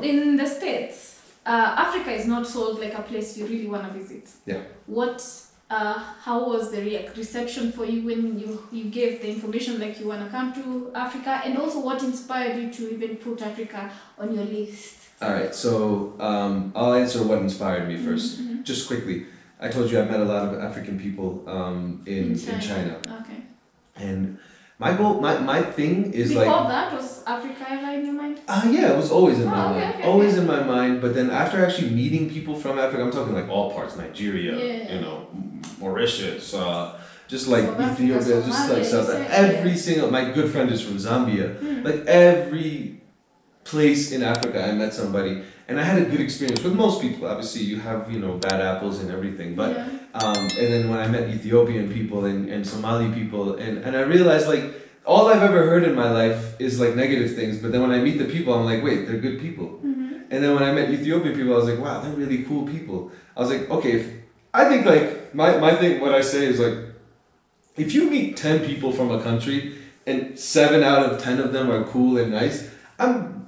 in the States, Africa is not sold like a place you really want to visit. Yeah. How was the reception for you when you gave the information like you want to come to Africa, and also what inspired you to even put Africa on your list? All right, so I'll answer what inspired me first. Mm-hmm. Just quickly, I told you I met a lot of African people in China. Okay. And my goal, my thing is Before like... that, was Africa ever in your mind? Yeah, it was always in my mind. Okay, always in my mind, but then after actually meeting people from Africa, I'm talking like all parts, Nigeria, you know, Mauritius, just like South Ethiopia, Africa, just like Somalia, South every single, my good friend is from Zambia. Like every place in Africa, I met somebody, and I had a good experience with most people. Obviously, you have, you know, bad apples and everything, but and then when I met Ethiopian people and Somali people, and I realized like all I've ever heard in my life is like negative things, but then when I meet the people, I'm like, wait, they're good people. And then when I met Ethiopian people, I was like, wow, they're really cool people. I was like, okay, I think like my thing, what I say is like, if you meet 10 people from a country and 7 out of 10 of them are cool and nice,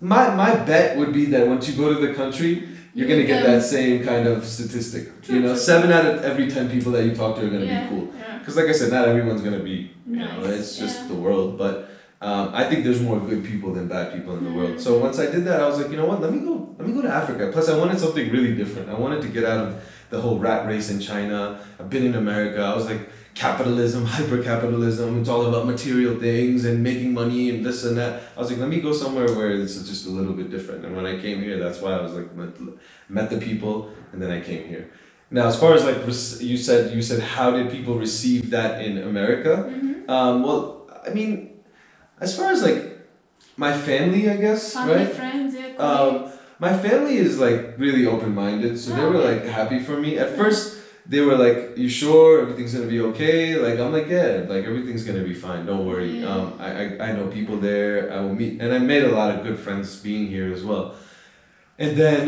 my bet would be that once you go to the country, you're gonna get that same kind of statistic. You know, 7 out of every 10 people that you talk to are gonna be cool. Because like I said, not everyone's gonna be, you know, it's just the world. But I think there's more good people than bad people in the world. So once I did that, I was like, you know what? Let me go to Africa. Plus, I wanted something really different. I wanted to get out of the whole rat race in China. I've been in America. I was like, capitalism, hyper-capitalism, it's all about material things and making money and this and that. I was like, let me go somewhere where it's just a little bit different. And when I came here, that's why I was like, met the people, and then I came here. Now, as far as like, you said, how did people receive that in America? Well, I mean, as far as like my family, I guess, Family, right? friends, colleagues. My family is like really open-minded, so they were like happy for me. At first, they were like, you sure everything's gonna be okay? Like, I'm like, yeah, like everything's gonna be fine, don't worry. I know people there, I will meet, and I made a lot of good friends being here as well. And then,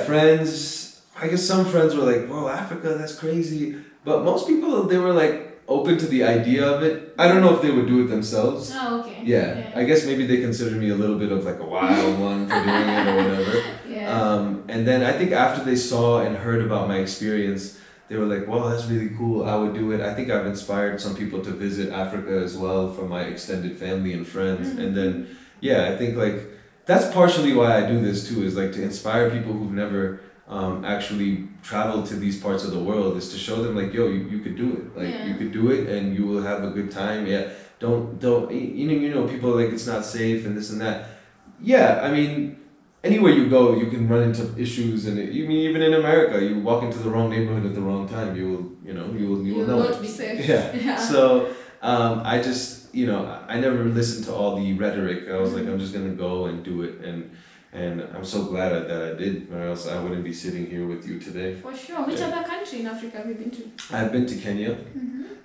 friends, I guess some friends were like, whoa, Africa, that's crazy. But most people, they were like open to the idea of it. I don't know if they would do it themselves. Oh, okay. Yeah, I guess maybe they considered me a little bit of like a wild one for doing it or whatever. And then I think after they saw and heard about my experience, they were like, wow, that's really cool, I would do it. I think I've inspired some people to visit Africa as well from my extended family and friends. And then, I think like, that's partially why I do this too, is like to inspire people who've never actually traveled to these parts of the world, is to show them like, yo, you could do it. Like you could do it and you will have a good time. Don't, you know, people are like, it's not safe and this and that. I mean, anywhere you go, you can run into issues, and even in America, you walk into the wrong neighborhood at the wrong time, you will know not it. be safe. So I just, I never listened to all the rhetoric. I was like, I'm just gonna go and do it, and I'm so glad that I did, or else I wouldn't be sitting here with you today. For sure. Which other country in Africa have you been to? I've been to Kenya.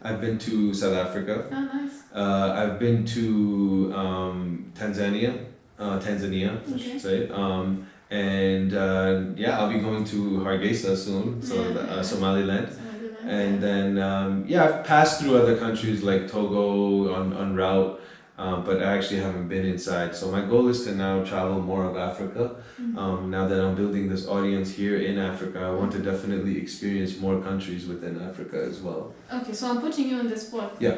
I've been to South Africa. Oh, nice. I've been to Tanzania, I should say. And I'll be going to Hargeisa soon, Somaliland. And then, I've passed through other countries like Togo en route, but I actually haven't been inside. So my goal is to now travel more of Africa. Now that I'm building this audience here in Africa, I want to definitely experience more countries within Africa as well. Okay, so I'm putting you on the spot. Yeah.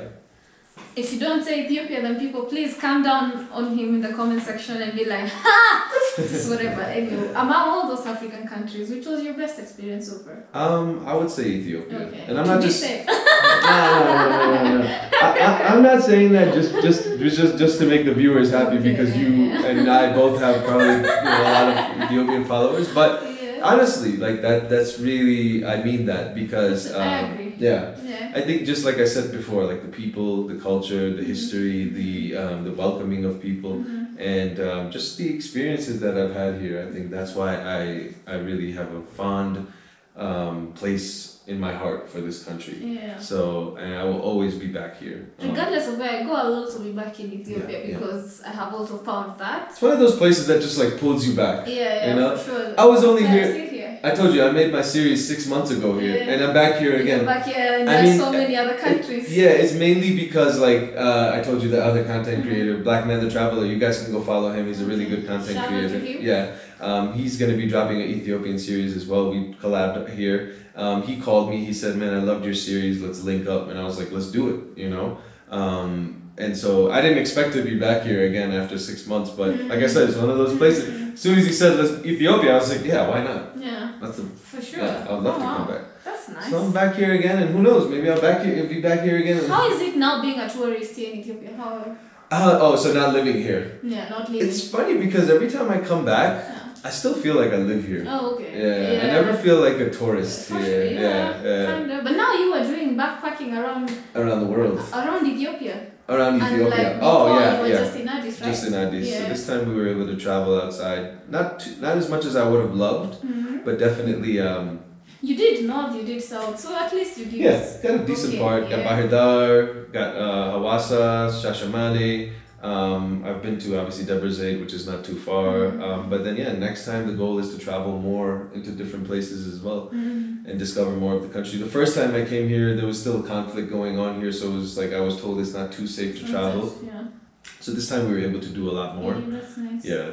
If you don't say Ethiopia, then people please calm down on him in the comment section and be like, ha! Just whatever. Anyway, among all those African countries, which was your best experience so far? I would say Ethiopia. Okay. And I'm not just safe. No. I'm not saying that just to make the viewers happy, because you and I both have probably a lot of Ethiopian followers, but honestly, like that's really, I mean that, because I agree. I think just like I said before, like the people, the culture, the history, the welcoming of people, and just the experiences that I've had here. I think that's why I really have a fond place in my heart for this country. So, and I will always be back here. Regardless of where I go, I'll also be back in Ethiopia, because I have also found that. It's one of those places that just like pulls you back. You know? For sure. I was only here. I told you I made my series 6 months ago here, and I'm back here again. You're back here, and there's so many other countries. It's mainly because like I told you the other content creator, Black Man the Traveler. You guys can go follow him. He's a really good content creator. Yeah, he's gonna be dropping an Ethiopian series as well. We collabed here. He called me. He said, "Man, I loved your series. Let's link up." And I was like, "Let's do it." You know. And so I didn't expect to be back here again after 6 months, but like I said, it's one of those places. As soon as he said let's Ethiopia, I was like, yeah, why not? Yeah. For sure. Yeah, I'd love to come back. That's nice. So I'm back here again, and who knows? Maybe I'll be back here again. How is it now being a tourist here in Ethiopia? So not living here. Yeah, not living. It's funny because every time I come back, I still feel like I live here. Oh, okay. Yeah. I never feel like a tourist here. Kind of. But now you are doing backpacking around the world. Around Ethiopia. Around Ethiopia. Like you were just in Addis, right? Just in Addis. Yeah. So this time we were able to travel outside. Not as much as I would have loved, but definitely. You did north, you did south, so at least you did. Yeah, got a decent part. Got Bahir Dar, got Hawassa, Shashamane. I've been to obviously Debrecen, which is not too far. But then next time the goal is to travel more into different places as well and discover more of the country. The first time I came here, there was still conflict going on here, so it was like I was told it's not too safe to travel. So this time we were able to do a lot more. Yeah, that's nice. Yeah,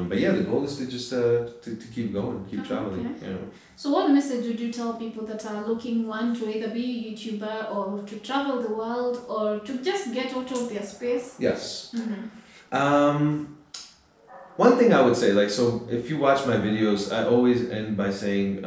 but the goal is to just to keep going, keep traveling. Okay. You know. So what message would you tell people that are looking to either be a YouTuber or to travel the world or to just get out of their space? Yes. One thing I would say, so if you watch my videos, I always end by saying,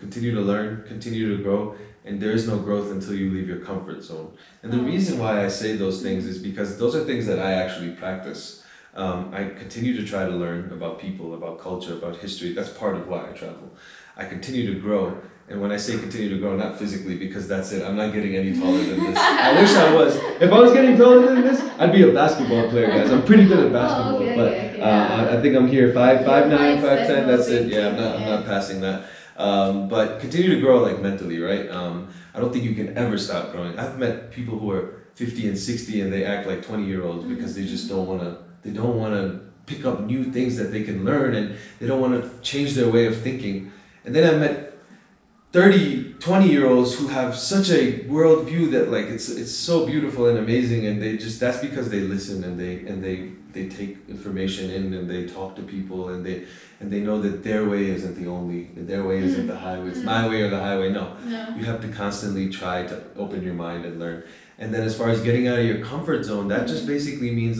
continue to learn, continue to grow, and there is no growth until you leave your comfort zone. And the reason why I say those things is because those are things that I actually practice. I continue to try to learn about people, about culture, about history. That's part of why I travel. I continue to grow. And when I say continue to grow, not physically, because that's it. I'm not getting any taller than this. I wish I was. If I was getting taller than this, I'd be a basketball player, guys. I'm pretty good at basketball, I think I'm here 5'9", 5'10". That's it. Yeah, I'm not passing that. But continue to grow mentally, right? I don't think you can ever stop growing. I've met people who are 50 and 60 and they act like 20-year-olds because they just don't want to. They don't want to pick up new things that they can learn, and they don't want to change their way of thinking. And then I met 30, 20-year-olds who have such a worldview that it's so beautiful and amazing, and that's because they listen and they take information in and they talk to people and they know that their way isn't their way isn't the highway. It's my way or the highway. No. You have to constantly try to open your mind and learn. And then as far as getting out of your comfort zone, that just basically means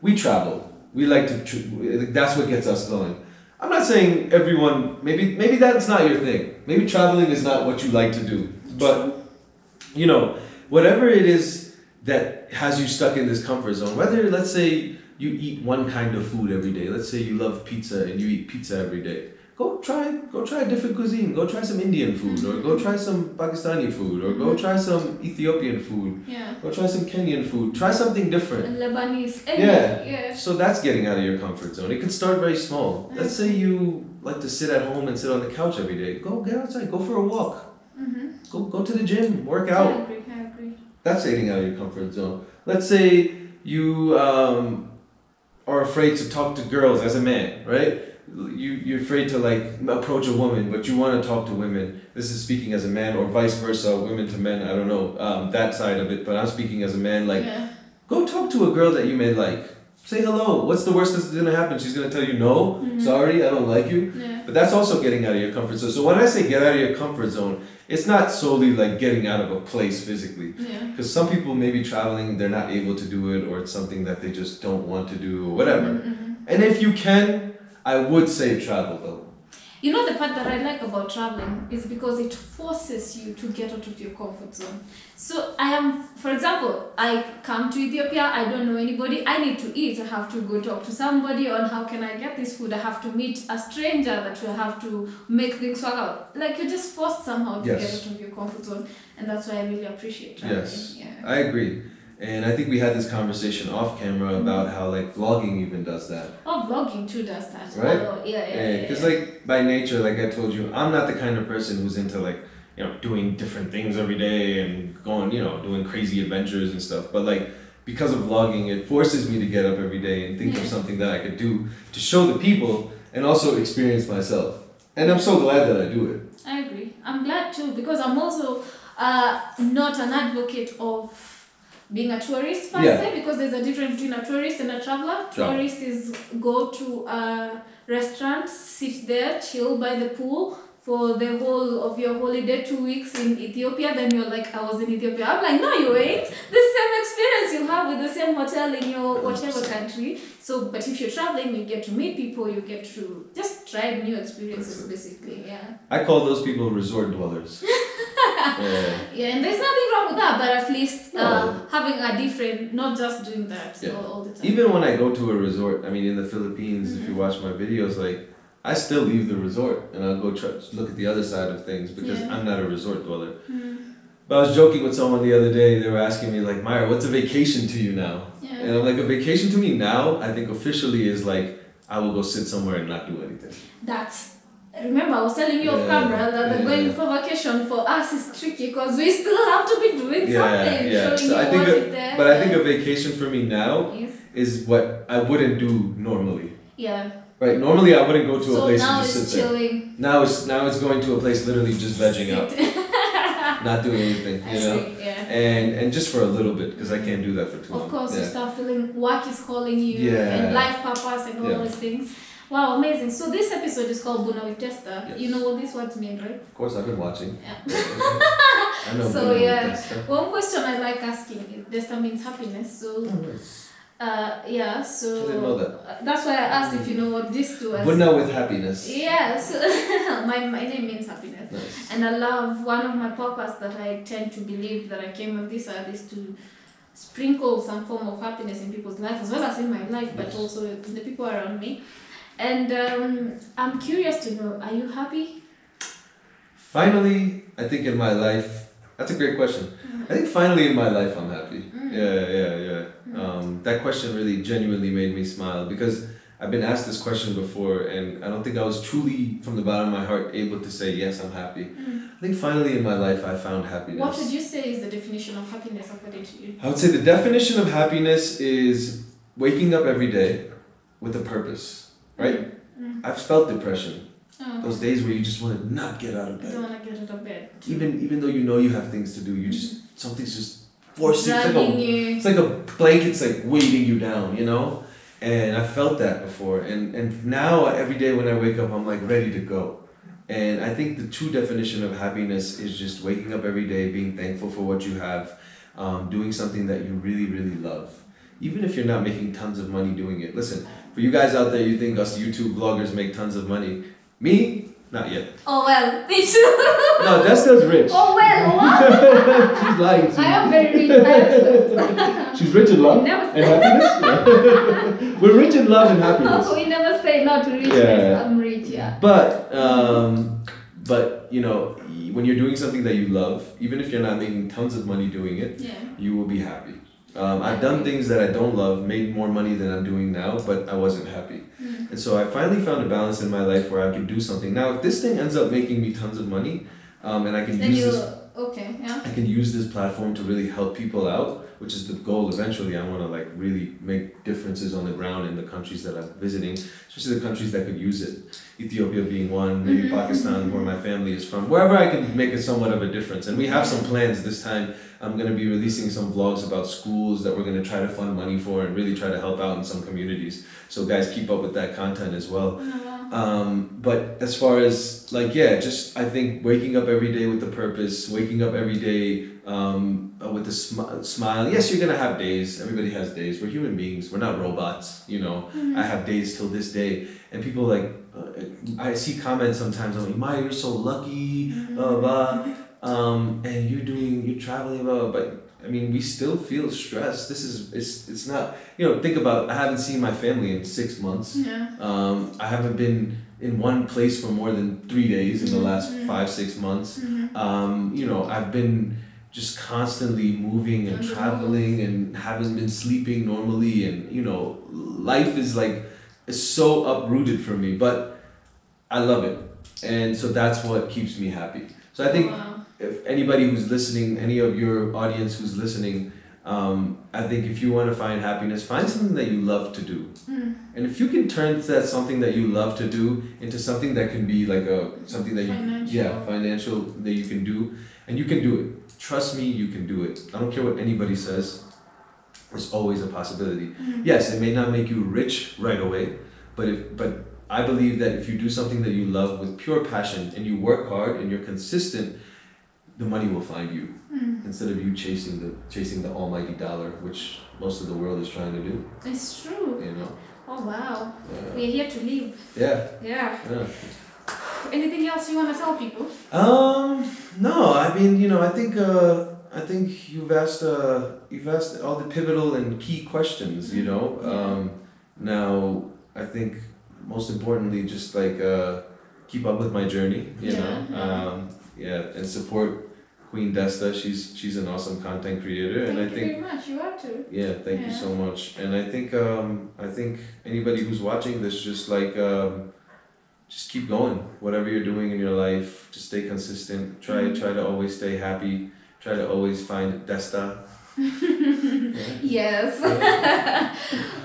we travel. We like to. That's what gets us going. I'm not saying everyone. Maybe that's not your thing. Maybe traveling is not what you like to do. But whatever it is that has you stuck in this comfort zone. Whether let's say you eat one kind of food every day. Let's say you love pizza and you eat pizza every day. Go try a different cuisine. Go try some Indian food, or go try some Pakistani food, or go try some Ethiopian food. Yeah. Go try some Kenyan food. Try something different. Lebanese. Yeah. So that's getting out of your comfort zone. It can start very small. Let's say you like to sit at home and sit on the couch every day. Go get outside. Go for a walk. Go to the gym. Work out. I agree. That's getting out of your comfort zone. Let's say you are afraid to talk to girls as a man, right? You're afraid to approach a woman, but you want to talk to women. This is speaking as a man, or vice versa, women to men. I don't know that side of it, but I'm speaking as a man. Go talk to a girl that you may like. Say hello. What's the worst that's gonna happen? She's gonna tell you no. Sorry, I don't like you. But that's also getting out of your comfort zone. So when I say get out of your comfort zone, it's not solely getting out of a place physically. Because some people may be traveling, they're not able to do it, or it's something that they just don't want to do, or whatever. And if you can, I would say travel though. The part that I like about traveling is because it forces you to get out of your comfort zone. So for example, I come to Ethiopia, I don't know anybody, I need to eat, I have to go talk to somebody on how can I get this food, I have to meet a stranger that will have to make things work out. You're just forced somehow to get out of your comfort zone, and that's why I really appreciate traveling. Yes, I agree. And I think we had this conversation off camera about how vlogging even does that. Oh, vlogging too does that. Right? Oh, yeah. Because by nature, I told you, I'm not the kind of person who's into doing different things every day and going, doing crazy adventures and stuff. But because of vlogging, it forces me to get up every day and think of something that I could do to show the people and also experience myself. And I'm so glad that I do it. I agree. I'm glad too because I'm also not an advocate of being a tourist per se because there's a difference between a tourist and a traveler. Tourist is go to a restaurant, sit there, chill by the pool for the whole of your holiday, 2 weeks in Ethiopia. Then you're like, I was in Ethiopia. I'm like, no, you ain't. The same experience you have with the same hotel in your whatever country. So, but if you're traveling, you get to meet people, you get to just try new experiences, basically. Yeah. I call those people resort dwellers. Yeah, and there's nothing wrong with that, but at least having a different, not just doing that all the time. Even when I go to a resort, I mean, in the Philippines, if you watch my videos, like, I still leave the resort and I'll go look at the other side of things because I'm not a resort dweller. But I was joking with someone the other day, they were asking me, like, Myra, what's a vacation to you now? And I'm like, a vacation to me now, I think officially is like, I will go sit somewhere and not do anything. Remember, I was telling you off camera that going for vacation for us is tricky because we still have to be doing something. Yeah. So I think, I think a vacation for me now is what I wouldn't do normally. Yeah. Right. Normally, I wouldn't go to a place and just sit chilling. there. Now it's going to a place literally just vegging out, not doing anything. You know. And just for a little bit because I can't do that for too long. Of course, you start feeling work is calling you and life purpose and all those things. Wow, amazing. So this episode is called Buna with Testa. Yes. You know what these words mean, right? Of course, I've been watching. Yeah. I know. So one question I like asking is Testa means happiness. So so I didn't know that. That's why I asked if you know what this two is. Buna with happiness. Yes. my name means happiness. Nice. And I love one of my purpose that I tend to believe that I came on this earth is to sprinkle some form of happiness in people's lives as well as in my life, but also in the people around me. And I'm curious to know, are you happy? Finally, I think in my life, that's a great question. I think finally in my life I'm happy. Yeah. That question really genuinely made me smile because I've been asked this question before and I don't think I was truly from the bottom of my heart able to say, yes, I'm happy. I think finally in my life I found happiness. What would you say is the definition of happiness according to you? I would say the definition of happiness is waking up every day with a purpose, right? I've felt depression. Those days where you just want to not get out of bed. I don't want to get out of bed. Even though you know you have things to do, you just something's just forcing you. It's like a blanket's like weighting you down, you know? And I felt that before. And now every day when I wake up I'm like ready to go. And I think the true definition of happiness is just waking up every day, being thankful for what you have, doing something that you really, really love. Even if you're not making tons of money doing it. Listen, for you guys out there, you think us YouTube vloggers make tons of money. Me? Not yet. Oh well, me too. No, Desta's rich. Oh well, what? She's lying to I you. am very rich. She's rich in love Never and happiness. Yeah. We're rich in love and happiness. We never say not to richness. I'm rich, But you know, when you're doing something that you love, even if you're not making tons of money doing it, you will be happy. I've done things that I don't love, made more money than I'm doing now, but I wasn't happy. And so I finally found a balance in my life where I can do something. Now, if this thing ends up making me tons of money, and I can I can use this platform to really help people out, which is the goal eventually. I want to like really make differences on the ground in the countries that I'm visiting, especially the countries that could use it. Ethiopia being one, maybe Pakistan, where my family is from, wherever I can make a somewhat of a difference. And we have some plans this time. I'm going to be releasing some vlogs about schools that we're going to try to fund money for and really try to help out in some communities. So guys, keep up with that content as well. But as far as like, just I think waking up every day with a purpose, waking up every day with a smile. Yes, you're going to have days. Everybody has days. We're human beings. We're not robots, you know. I have days till this day. And people like, I see comments sometimes, I'm like, Maya, you're so lucky, blah, blah. And you're traveling, blah, blah, but I mean, we still feel stressed. It's not, you know, think about, I haven't seen my family in 6 months. I haven't been in one place for more than 3 days in the last 5-6 months. You know, I've been just constantly moving and traveling and haven't been sleeping normally. And, you know, life is like, it's so uprooted for me, but I love it. And so that's what keeps me happy. So I think if anybody who's listening, any of your audience who's listening, I think if you want to find happiness, find something that you love to do. And if you can turn that something that you love to do into something that can be like something that financial that you can do, and you can do it. Trust me, you can do it. I don't care what anybody says. There's always a possibility. Yes, it may not make you rich right away, but I believe that if you do something that you love with pure passion and you work hard and you're consistent, the money will find you instead of you chasing the almighty dollar, which most of the world is trying to do. It's true. You know. Oh wow. We're here to live. Yeah. Anything else you want to tell people? No. I mean, I think you've asked all the pivotal and key questions. You know. Now I think most importantly, just like keep up with my journey. You know. And support Queen Desta. She's an awesome content creator, and I think very much. You are too. Yeah, thank you so much. And I think anybody who's watching this, just like just keep going. Whatever you're doing in your life, just stay consistent. Try to always stay happy. Try to always find Desta. Yes.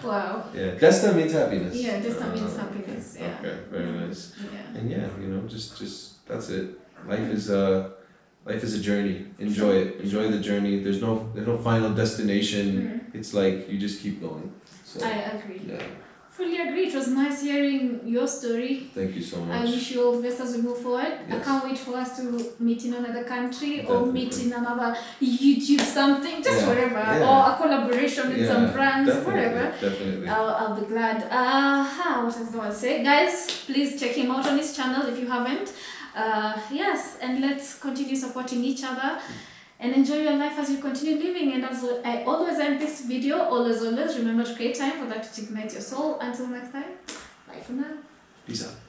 Wow. Yeah, Desta means happiness. Yeah, Desta means happiness. Yeah. Okay, very nice. Yeah. And just that's it. Life is a journey. Enjoy it. Enjoy the journey. There's no final destination. It's like you just keep going. So, I agree. Yeah. Fully agree. It was nice hearing your story. Thank you so much. I wish you all the best as we move forward. Yes. I can't wait for us to meet in another country or Definitely. meet in another YouTube something, just whatever, or a collaboration with some brands, whatever. Definitely. I'll be glad. What else do I say? Guys, please check him out on his channel if you haven't. Yes, and let's continue supporting each other and enjoy your life as you continue living. And as I always end this video, always remember to create time for that to ignite your soul. Until next time, bye for now. Peace out.